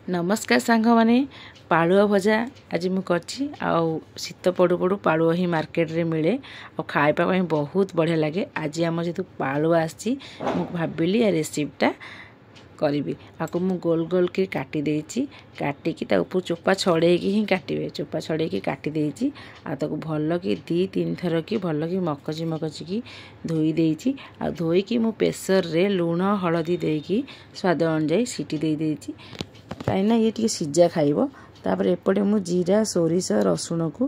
नमस्कार सांग माने पालुआ भजा आज मुझे शीत पड़ू पड़ू पालुआ ही मार्केट रे मिले और खाइबा बहुत बढ़िया लगे। आज आम जेहतु पालुआ आसी भाविली या रेसिपीटा करी आपको मु गोल गोल के काटी देछि काटिकी ऊपर चोपा छड़ेकी ही काटे चोपा छड़ेकी काटी देछि भल कि 2-3 थर की भल कि मकची मकची की धोई देछि आ धोईकी मु प्रेसर रे लूण हलदी देकी स्वाद अनुसार सीटी दे देछि कहीं ये टी सीजा खाइब। तापर एपटे मु जीरा सोरिष रसुण को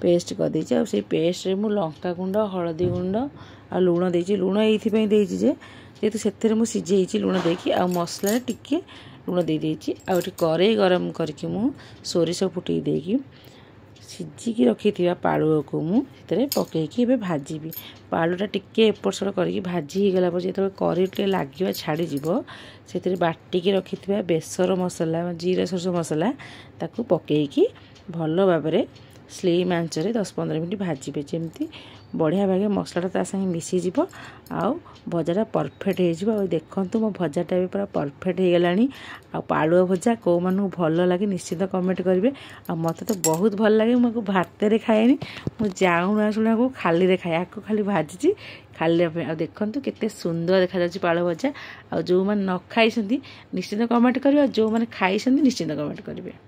पेस्ट कर देछि आ से पेस्ट रे मु लंका गुंड हलदी गुंड आ लूण देछि लूण एइथि देछि जे जेतु सेथरे मु सिझेछि लूण देकी आ मसला टिके लूण दे देछि आ कड़ाई गरम करके मु सोरिष फुटई देकी सिझिकी रखिथिबा पालुआ को मु सेतरे पकेकी एबे भाजीबी। पालुटा टिके एपट सेपट करके भाजी ही गला पर जेतबे करी लागिवा छाड़ी जीवो सेतरे बाटिकी रखिथिबा बेसर मसला जीरा सरसों मसला ताकू पकेकी भल भाबरे स्लिम आंच रे 10-15 मिनट भाजीबे जेमती बढ़िया भागे मसलाटा ता संगे मिसी जीवो आ भजाटा परफेक्ट हो जिवो। देखंतु मो भजाटा भी पूरा परफेक्ट हो गलानी। आ पालुआ भजा को मानु भल लागे निश्चित कमेंट करिवे। आ मते तो बहुत भल लागे मको भात रे खाएनी मु जाउना सुना को खाली रे खाए आको खाली भाजीची खाली आ देखंतु केते सुंदर देखा जाची पालुआ भजा। आ जो मन न खाइसंती निश्चित कमेंट करिवे जो मन खाइसंती निश्चित कमेंट करिवे।